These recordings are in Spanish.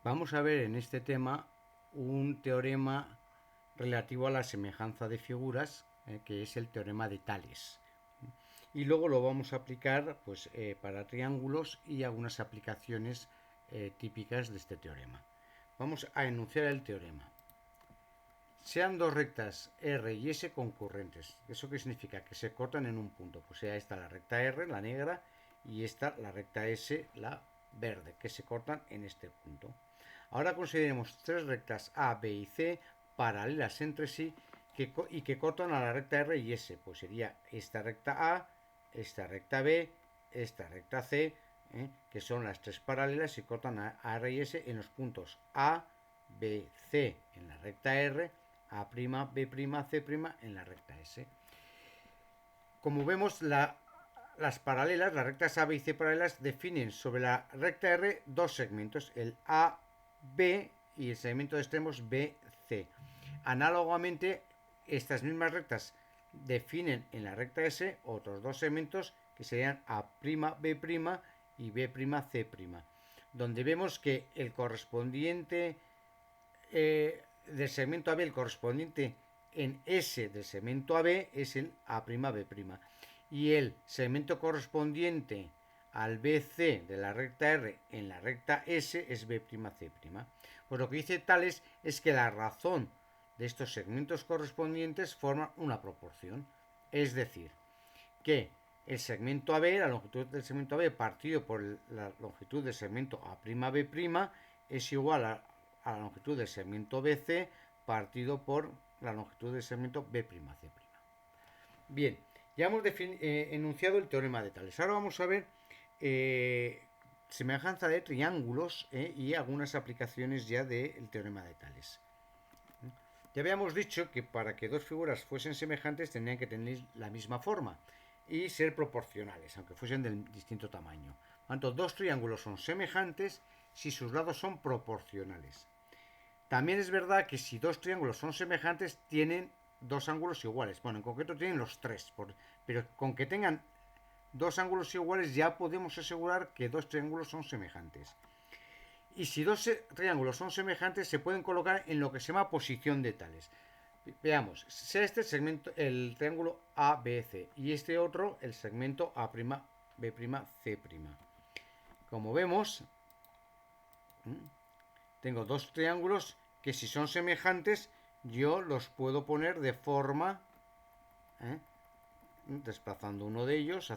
Vamos a ver en este tema un teorema relativo a la semejanza de figuras, que es el teorema de Tales. Y luego lo vamos a aplicar pues, para triángulos y algunas aplicaciones típicas de este teorema. Vamos a enunciar el teorema. Sean dos rectas R y S concurrentes. ¿Eso qué significa? Que se cortan en un punto. Pues sea esta la recta R, la negra, y esta la recta S, la verde, que se cortan en este punto. Ahora consideremos tres rectas A, B y C paralelas entre sí y que cortan a la recta R y S. Pues sería esta recta A, esta recta B, esta recta C, que son las tres paralelas y cortan a R y S en los puntos A, B, C en la recta R, A', B', C' en la recta S. Como vemos, las paralelas, las rectas A, B y C paralelas, definen sobre la recta R dos segmentos, el A, B y el segmento de extremos B, C. Análogamente, estas mismas rectas definen en la recta S otros dos segmentos que serían A', B' y B', C', donde vemos que el correspondiente del segmento AB, el correspondiente en S del segmento AB es el A'B', y el segmento correspondiente al BC de la recta R en la recta S es B'C'. Pues lo que dice Tales es que la razón de estos segmentos correspondientes forma una proporción. Es decir, que el segmento AB, la longitud del segmento AB partido por la longitud del segmento A'B' es igual a la longitud del segmento BC partido por la longitud del segmento B'C'. Bien, ya hemos enunciado el teorema de Tales. Ahora vamos a ver semejanza de triángulos y algunas aplicaciones ya del teorema de Tales. Ya habíamos dicho que para que dos figuras fuesen semejantes tenían que tener la misma forma y ser proporcionales, aunque fuesen del distinto tamaño. Por tanto, dos triángulos son semejantes si sus lados son proporcionales. También es verdad que si dos triángulos son semejantes, tienen dos ángulos iguales. Bueno, en concreto tienen los tres, pero con que tengan dos ángulos iguales ya podemos asegurar que dos triángulos son semejantes. Y si dos triángulos son semejantes, se pueden colocar en lo que se llama posición de Tales. Veamos, sea este segmento el triángulo ABC y este otro el segmento A'B', C'. Como vemos, tengo dos triángulos que si son semejantes yo los puedo poner de forma, desplazando uno de ellos,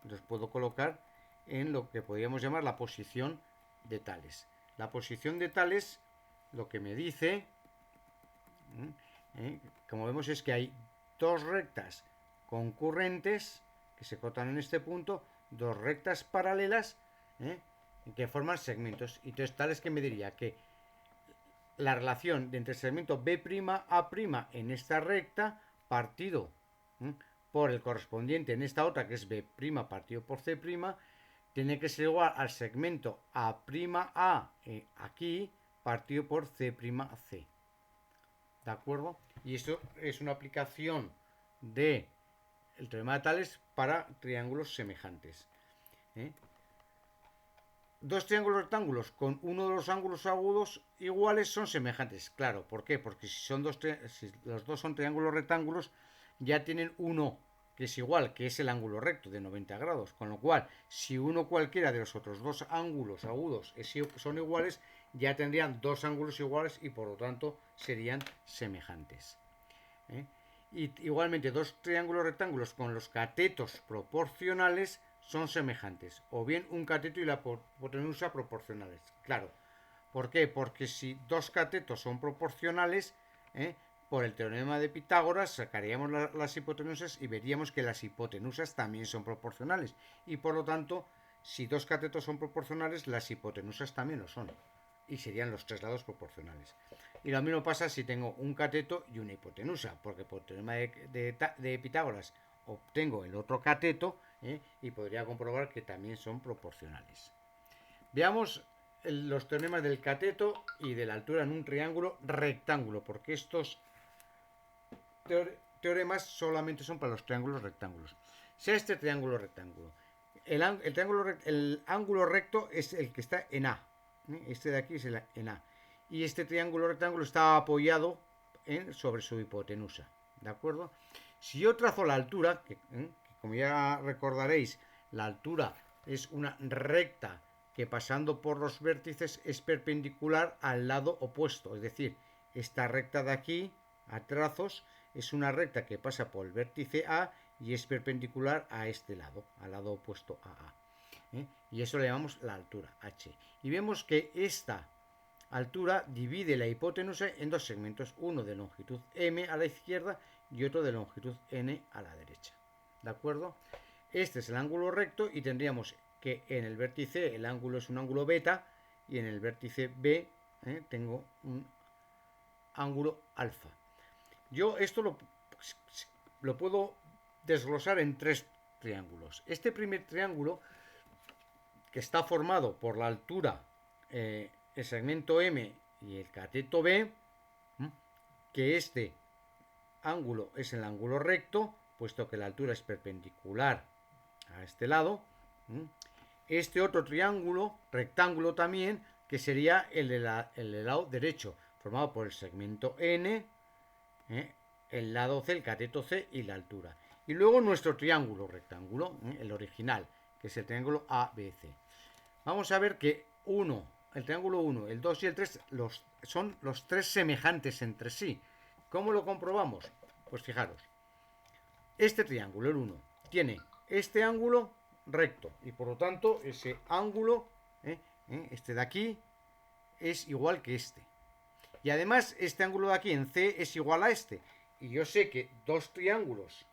los puedo colocar en lo que podríamos llamar la posición de Tales. La posición de Tales lo que me dice, como vemos, es que hay dos rectas concurrentes que se cortan en este punto, dos rectas paralelas que forman segmentos. Y entonces Tales que me diría que la relación entre el segmento B'A' en esta recta partido por el correspondiente en esta otra que es B' partido por C' tiene que ser igual al segmento A'A aquí partido por C'C. ¿De acuerdo? Y esto es una aplicación de el teorema de Tales para triángulos semejantes. Dos triángulos rectángulos con uno de los ángulos agudos iguales son semejantes. Claro, ¿por qué? Porque si los dos son triángulos rectángulos, ya tienen uno que es igual, que es el ángulo recto de 90 grados. Con lo cual, si uno cualquiera de los otros dos ángulos agudos son iguales, ya tendrían dos ángulos iguales y por lo tanto serían semejantes. Y igualmente, dos triángulos rectángulos con los catetos proporcionales son semejantes. O bien un cateto y la hipotenusa proporcionales. Claro. ¿Por qué? Porque si dos catetos son proporcionales, por el teorema de Pitágoras sacaríamos las hipotenusas y veríamos que las hipotenusas también son proporcionales. Y por lo tanto, si dos catetos son proporcionales, las hipotenusas también lo son. Y serían los tres lados proporcionales. Y lo mismo pasa si tengo un cateto y una hipotenusa, porque por el teorema de Pitágoras obtengo el otro cateto y podría comprobar que también son proporcionales. Veamos los teoremas del cateto y de la altura en un triángulo rectángulo, porque estos teoremas solamente son para los triángulos rectángulos. Sea este triángulo rectángulo. El ángulo recto es el que está en A. Este de aquí es en A. Y este triángulo rectángulo está apoyado sobre su hipotenusa. ¿De acuerdo? Si yo trazo la altura, que como ya recordaréis, la altura es una recta que pasando por los vértices es perpendicular al lado opuesto. Es decir, esta recta de aquí, a trazos, es una recta que pasa por el vértice A y es perpendicular a este lado, al lado opuesto a A. Y eso le llamamos la altura, H. Y vemos que esta altura divide la hipotenusa en dos segmentos, uno de longitud m a la izquierda y otro de longitud n a la derecha. ¿De acuerdo? Este es el ángulo recto y tendríamos que en el vértice el ángulo es un ángulo beta y en el vértice B tengo un ángulo alfa. Yo esto lo puedo desglosar en tres triángulos. Este primer triángulo, que está formado por la altura, el segmento M y el cateto B, que este ángulo es el ángulo recto, puesto que la altura es perpendicular a este lado. Este otro triángulo, rectángulo también, que sería el del lado derecho, formado por el segmento N, el lado C, el cateto C y la altura. Y luego nuestro triángulo rectángulo, el original, que es el triángulo ABC. Vamos a ver que el triángulo 1, el 2 y el 3 son los tres semejantes entre sí. ¿Cómo lo comprobamos? Pues fijaros, este triángulo, el 1, tiene este ángulo recto y por lo tanto ese ángulo, este de aquí, es igual que este. Y además este ángulo de aquí en C es igual a este. Y yo sé que dos triángulos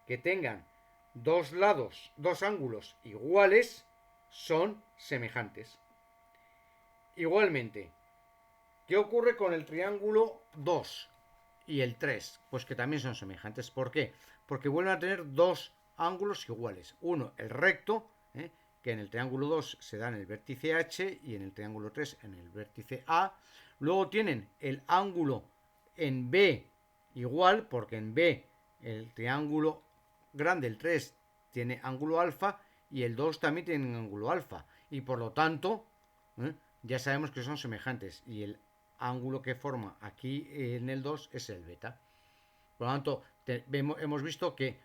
que tengan dos lados, dos ángulos iguales, son semejantes. Igualmente, ¿qué ocurre con el triángulo 2 y el 3? Pues que también son semejantes. ¿Por qué? Porque vuelven a tener dos ángulos iguales. Uno, el recto, que en el triángulo 2 se da en el vértice H y en el triángulo 3 en el vértice A. Luego tienen el ángulo en B igual, porque en B el triángulo grande, el 3, tiene ángulo alfa y el 2 también tiene ángulo alfa. Y por lo tanto, ya sabemos que son semejantes. Y el ángulo que forma aquí en el 2 es el beta. Por lo tanto, hemos visto que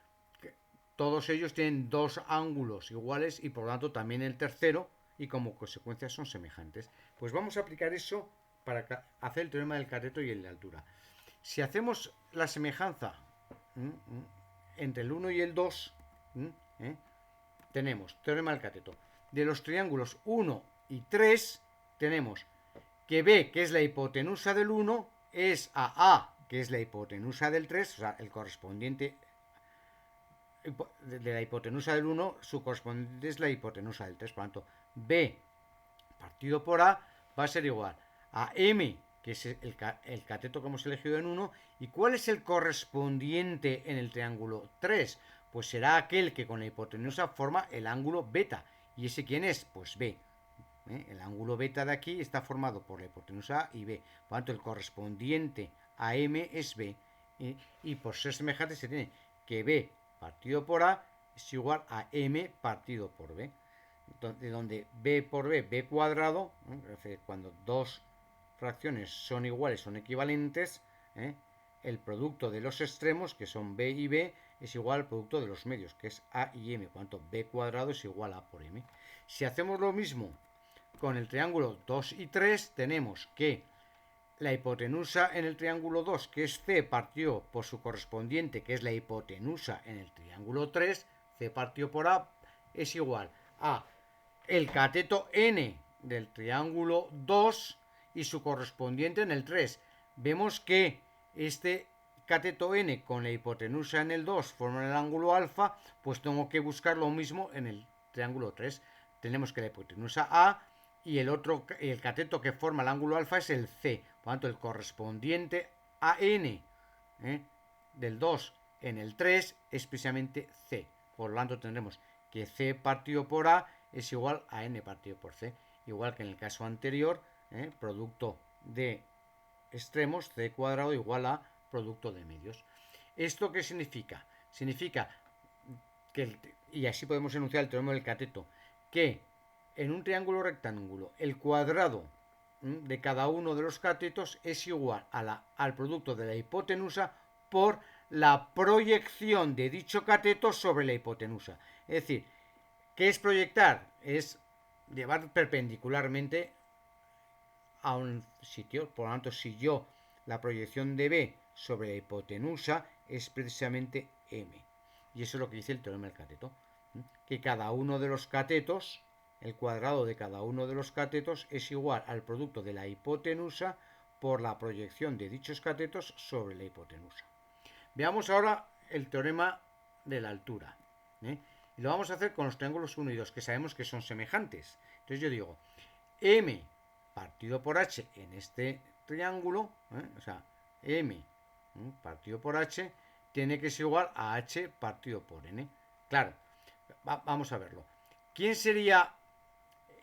todos ellos tienen dos ángulos iguales y por lo tanto también el tercero, y como consecuencia son semejantes. Pues vamos a aplicar eso para hacer el teorema del cateto y el de altura. Si hacemos la semejanza entre el 1 y el 2, tenemos teorema del cateto. De los triángulos 1 y 3 tenemos que B, que es la hipotenusa del 1, es a, que es la hipotenusa del 3, o sea, el correspondiente de la hipotenusa del 1, su correspondiente es la hipotenusa del 3. Por lo tanto, B partido por A va a ser igual a M, que es el cateto que hemos elegido en 1. ¿Y cuál es el correspondiente en el triángulo 3? Pues será aquel que con la hipotenusa forma el ángulo beta. ¿Y ese quién es? Pues B. El ángulo beta de aquí está formado por la hipotenusa A y B. Por lo tanto, el correspondiente a M es B. Y por ser semejante se tiene que B partido por A es igual a M partido por B. De donde B por B, B cuadrado, cuando dos fracciones son iguales, son equivalentes, el producto de los extremos, que son B y B, es igual al producto de los medios, que es A y M. Por lo tanto, B cuadrado es igual a por M. Si hacemos lo mismo con el triángulo 2 y 3, tenemos que la hipotenusa en el triángulo 2, que es C partido por su correspondiente, que es la hipotenusa en el triángulo 3, C partido por A, es igual a el cateto N del triángulo 2 y su correspondiente en el 3. Vemos que este cateto N con la hipotenusa en el 2 forman el ángulo alfa, pues tengo que buscar lo mismo en el triángulo 3. Tenemos que la hipotenusa A y el cateto que forma el ángulo alfa es el C. Por lo tanto, el correspondiente a N del 2 en el 3 es precisamente C. Por lo tanto, tendremos que C partido por A es igual a N partido por C. Igual que en el caso anterior, producto de extremos, C cuadrado igual a producto de medios. ¿Esto qué significa? Significa que, y así podemos enunciar el teorema del cateto, que en un triángulo rectángulo el cuadrado de cada uno de los catetos es igual al producto de la hipotenusa por la proyección de dicho cateto sobre la hipotenusa. Es decir, ¿qué es proyectar? Es llevar perpendicularmente a un sitio. Por lo tanto, si yo la proyección de B sobre la hipotenusa es precisamente M. Y eso es lo que dice el teorema del cateto. Que cada uno de los catetos, el cuadrado de cada uno de los catetos es igual al producto de la hipotenusa por la proyección de dichos catetos sobre la hipotenusa. Veamos ahora el teorema de la altura. Y lo vamos a hacer con los triángulos 1 y 2, que sabemos que son semejantes. Entonces yo digo, M partido por H en este triángulo, o sea, M partido por H, tiene que ser igual a H partido por N. Claro, vamos a verlo. ¿Quién sería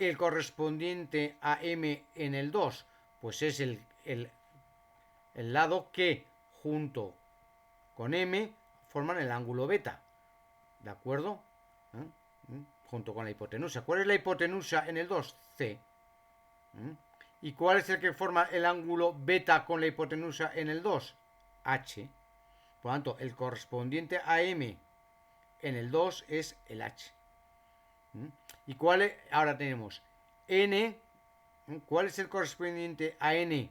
el correspondiente a M en el 2? Pues es el lado que junto con M forman el ángulo beta. ¿De acuerdo? Junto con la hipotenusa. ¿Cuál es la hipotenusa en el 2? C. ¿Y cuál es el que forma el ángulo beta con la hipotenusa en el 2? H. Por lo tanto, el correspondiente a M en el 2 es el H. ¿Y cuál es? Ahora tenemos N. ¿Cuál es el correspondiente a N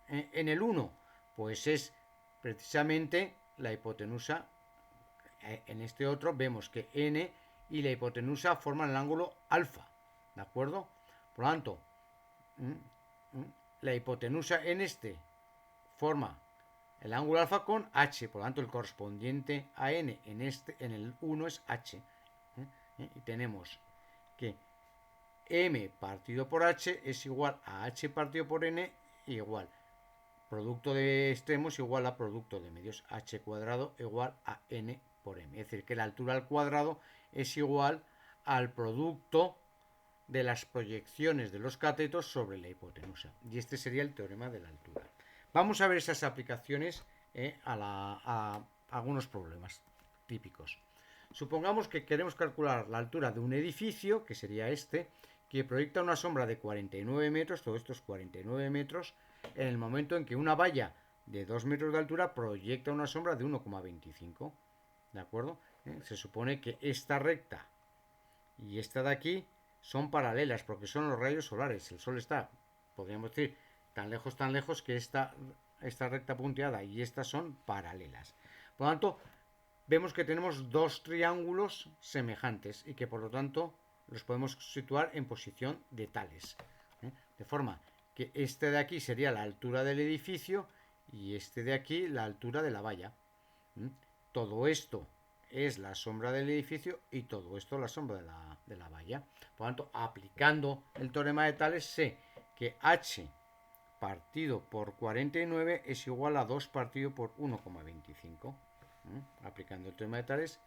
en el 1? Pues es precisamente la hipotenusa. En este otro vemos que N y la hipotenusa forman el ángulo alfa. ¿De acuerdo? Por lo tanto, la hipotenusa en este forma el ángulo alfa con H, por lo tanto el correspondiente a N en el 1 es H. Y tenemos que M partido por H es igual a H partido por N igual producto de extremos igual a producto de medios, H cuadrado igual a N por M. Es decir, que la altura al cuadrado es igual al producto de las proyecciones de los catetos sobre la hipotenusa. Y este sería el teorema de la altura. Vamos a ver esas aplicaciones a algunos problemas típicos. Supongamos que queremos calcular la altura de un edificio, que sería este, que proyecta una sombra de 49 metros, todo esto es 49 metros, en el momento en que una valla de 2 metros de altura proyecta una sombra de 1,25. ¿De acuerdo? Se supone que esta recta y esta de aquí son paralelas porque son los rayos solares. El sol está, podríamos decir, tan lejos que esta recta punteada y estas son paralelas. Por lo tanto, vemos que tenemos dos triángulos semejantes y que por lo tanto los podemos situar en posición de tales. De forma que este de aquí sería la altura del edificio y este de aquí la altura de la valla. Todo esto es la sombra del edificio y todo esto la sombra de la valla. Por lo tanto, aplicando el teorema de Tales, sé que H partido por 49 es igual a 2 partido por 1,25. Aplicando el teorema de Tales.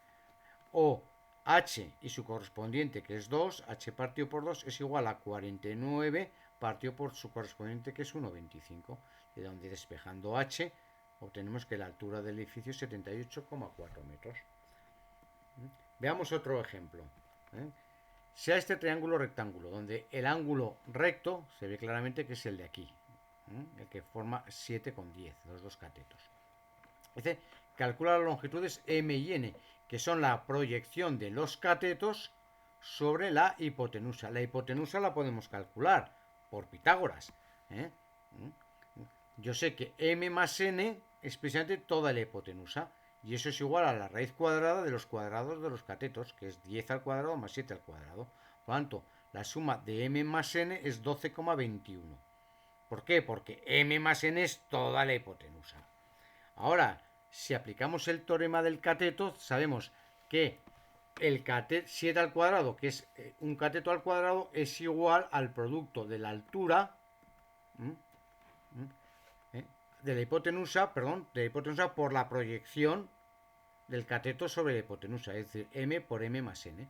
O H y su correspondiente, que es 2, H partido por 2 es igual a 49 partido por su correspondiente, que es 1,25. De donde despejando H obtenemos que la altura del edificio es 78,4 metros. Veamos otro ejemplo. Sea este triángulo rectángulo, donde el ángulo recto se ve claramente que es el de aquí, el que forma 7,10, los dos catetos. Dice, calcula las longitudes M y N, que son la proyección de los catetos sobre la hipotenusa. La hipotenusa la podemos calcular por Pitágoras. Yo sé que M más N es precisamente toda la hipotenusa. Y eso es igual a la raíz cuadrada de los cuadrados de los catetos, que es 10 al cuadrado más 7 al cuadrado. Por lo tanto, la suma de M más N es 12,21. ¿Por qué? Porque M más N es toda la hipotenusa. Ahora, si aplicamos el teorema del cateto, sabemos que el 7 al cuadrado, que es un cateto al cuadrado, es igual al producto de la altura de la hipotenusa, por la proyección del cateto sobre la hipotenusa, es decir, M por M más N.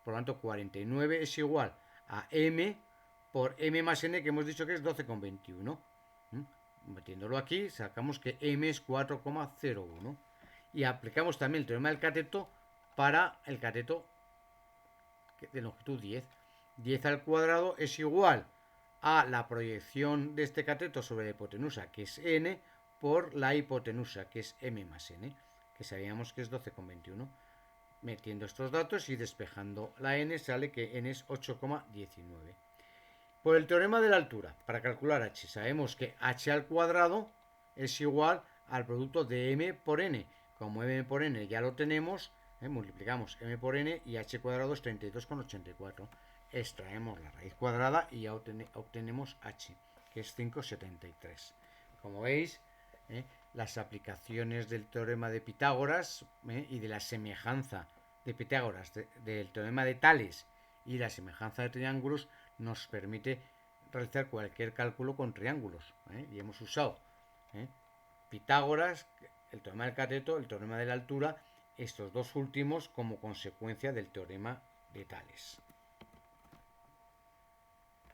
Por lo tanto, 49 es igual a M por M más N, que hemos dicho que es 12,21. Metiéndolo aquí, sacamos que M es 4,01. Y aplicamos también el teorema del cateto para el cateto de longitud 10. 10 al cuadrado es igual a la proyección de este cateto sobre la hipotenusa, que es n, por la hipotenusa, que es m más n, que sabíamos que es 12,21. Metiendo estos datos y despejando la n, sale que n es 8,19. Por el teorema de la altura, para calcular h, sabemos que h al cuadrado es igual al producto de m por n. Como m por n ya lo tenemos, multiplicamos m por n y h cuadrado es 32,84. Extraemos la raíz cuadrada y ya obtenemos h, que es 5,73. Como veis, las aplicaciones del teorema de Pitágoras y de la semejanza de Pitágoras, del teorema de Tales y la semejanza de triángulos nos permite realizar cualquier cálculo con triángulos. Y hemos usado Pitágoras, el teorema del cateto, el teorema de la altura, estos dos últimos como consecuencia del teorema de Tales.